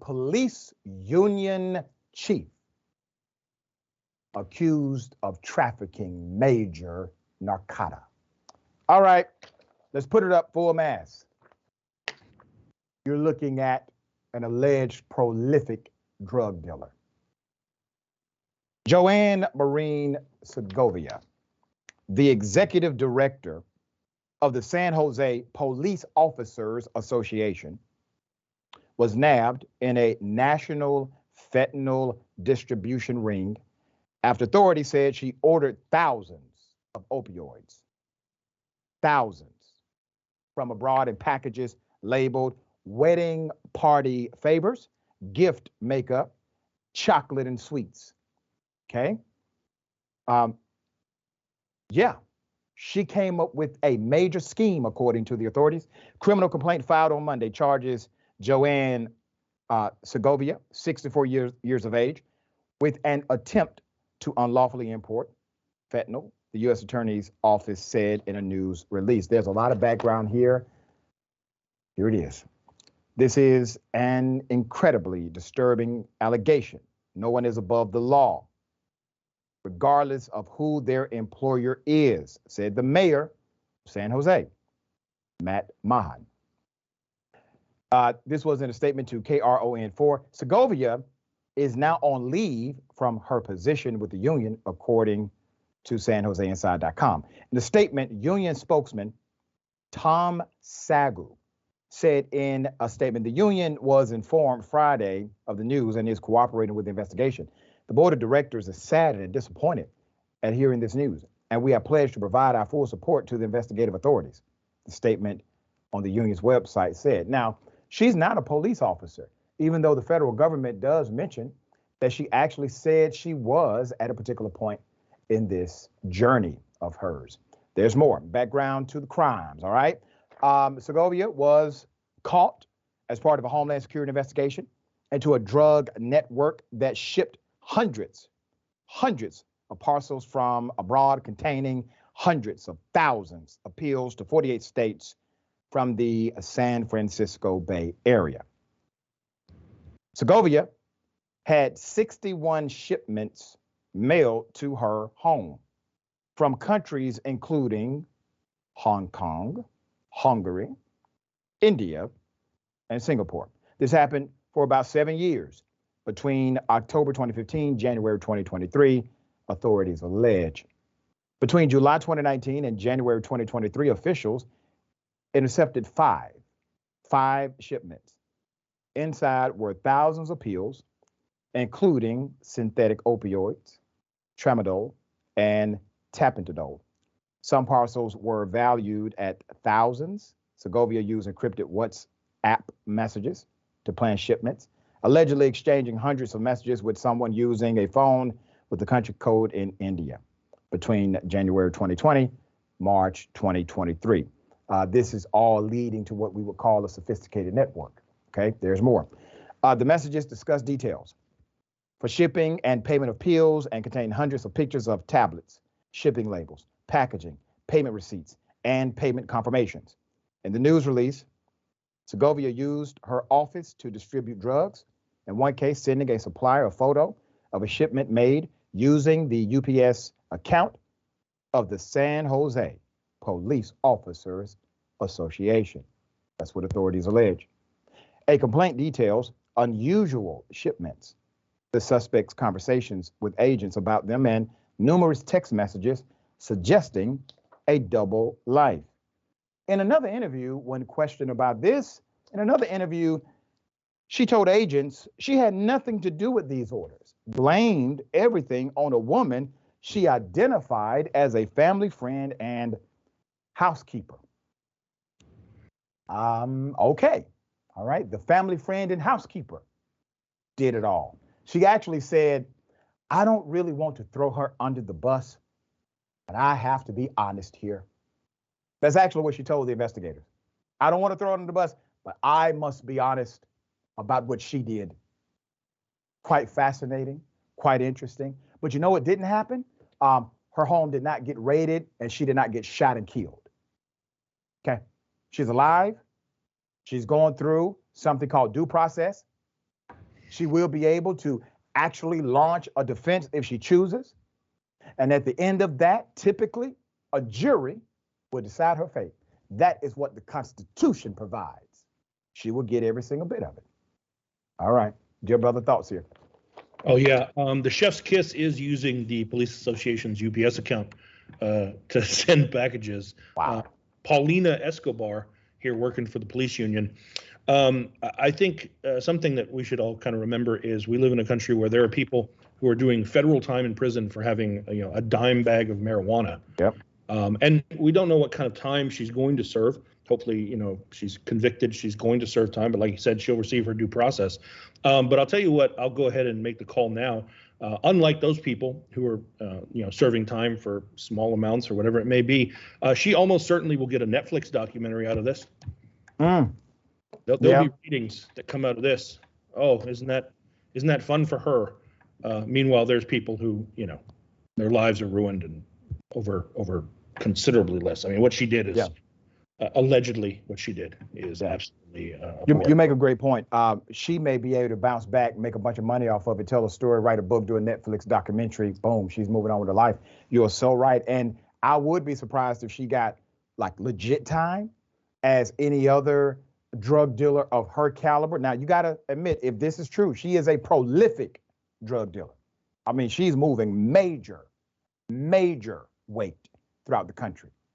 police union chief accused of trafficking major narcotica. All right, let's put it up full mass. You're looking at an alleged prolific drug dealer. Joanne Marian Segovia, the executive director of the San Jose Police Officers Association, was nabbed in a national fentanyl distribution ring after authorities said she ordered thousands of opioids, thousands, from abroad in packages labeled wedding party favors, gift makeup, chocolate and sweets. Okay. Yeah, she came up with a major scheme, according to the authorities. Criminal complaint filed on Monday charges Joanne Segovia, 64 years of age, with an attempt to unlawfully import fentanyl, the U.S. Attorney's Office said in a news release. There's a lot of background here. Here it is. This is an incredibly disturbing allegation. No one is above the law, regardless of who their employer is, said the mayor of San Jose, Matt Mahan. This was in a statement to KRON4. Segovia is now on leave from her position with the union, according to SanJoseInside.com. In the statement, union spokesman Tom Sagu said in a statement, the union was informed Friday of the news and is cooperating with the investigation. The board of directors is saddened and disappointed at hearing this news, and we have pledged to provide our full support to the investigative authorities, the statement on the union's website said. Now, she's not a police officer, even though the federal government does mention that she actually said she was at a particular point in this journey of hers. There's more background to the crimes, all right? Segovia was caught as part of a Homeland Security investigation into a drug network that shipped hundreds of parcels from abroad containing hundreds of thousands of pills to 48 states from the San Francisco Bay Area. Segovia had 61 shipments mailed to her home from countries including Hong Kong, Hungary, India, and Singapore. This happened for about 7 years, between October 2015, January 2023, authorities allege. Between July 2019 and January 2023, officials intercepted five shipments. Inside were thousands of pills, including synthetic opioids, tramadol, and tapentadol. Some parcels were valued at thousands. Segovia used encrypted WhatsApp messages to plan shipments, allegedly exchanging hundreds of messages with someone using a phone with the country code in India between January 2020, March 2023. This is all leading to what we would call a sophisticated network. Okay, there's more. The messages discuss details for shipping and payment of pills and contain hundreds of pictures of tablets, shipping labels, packaging, payment receipts, and payment confirmations. In the news release, Segovia used her office to distribute drugs, in one case sending a supplier a photo of a shipment made using the UPS account of the San Jose Police Officers Association. That's what authorities allege. A complaint details unusual shipments, the suspect's conversations with agents about them, and numerous text messages suggesting a double life. In another interview, when questioned about this, she told agents she had nothing to do with these orders, blamed everything on a woman she identified as a family friend and housekeeper. Okay. All right. The family friend and housekeeper did it all. She actually said, I don't really want to throw her under the bus, but I have to be honest here. That's actually what she told the investigators. I don't want to throw her under the bus, but I must be honest about what she did. Quite fascinating, quite interesting. But you know what didn't happen? Her home did not get raided and she did not get shot and killed. Okay. She's alive. She's going through something called due process. She will be able to actually launch a defense if she chooses. And at the end of that, typically, a jury will decide her fate. That is what the Constitution provides. She will get every single bit of it. All right. Dear brother, thoughts here? Oh, yeah. The Chef's Kiss is using the Police Association's UPS account to send packages. Wow. Paulina Escobar here working for the police union. I think something that we should all kind of remember is we live in a country where there are people who are doing federal time in prison for having a dime bag of marijuana. Yep. And we don't know what kind of time she's going to serve. Hopefully, she's convicted. She's going to serve time. But like you said, she'll receive her due process. But I'll tell you what, I'll go ahead and make the call now. Unlike those people who are, serving time for small amounts or whatever it may be, she almost certainly will get a Netflix documentary out of this. There'll be ratings that come out of this. Oh, isn't that fun for her? Meanwhile, there's people who, their lives are ruined and over considerably less. I mean, what she did is allegedly what she did is absolutely. You make a great point. She may be able to bounce back, make a bunch of money off of it, tell a story, write a book, do a Netflix documentary. Boom, she's moving on with her life. You're so right. And I would be surprised if she got like legit time as any other drug dealer of her caliber. Now, you got to admit, if this is true, she is a prolific drug dealer. I mean, she's moving major weight throughout the country.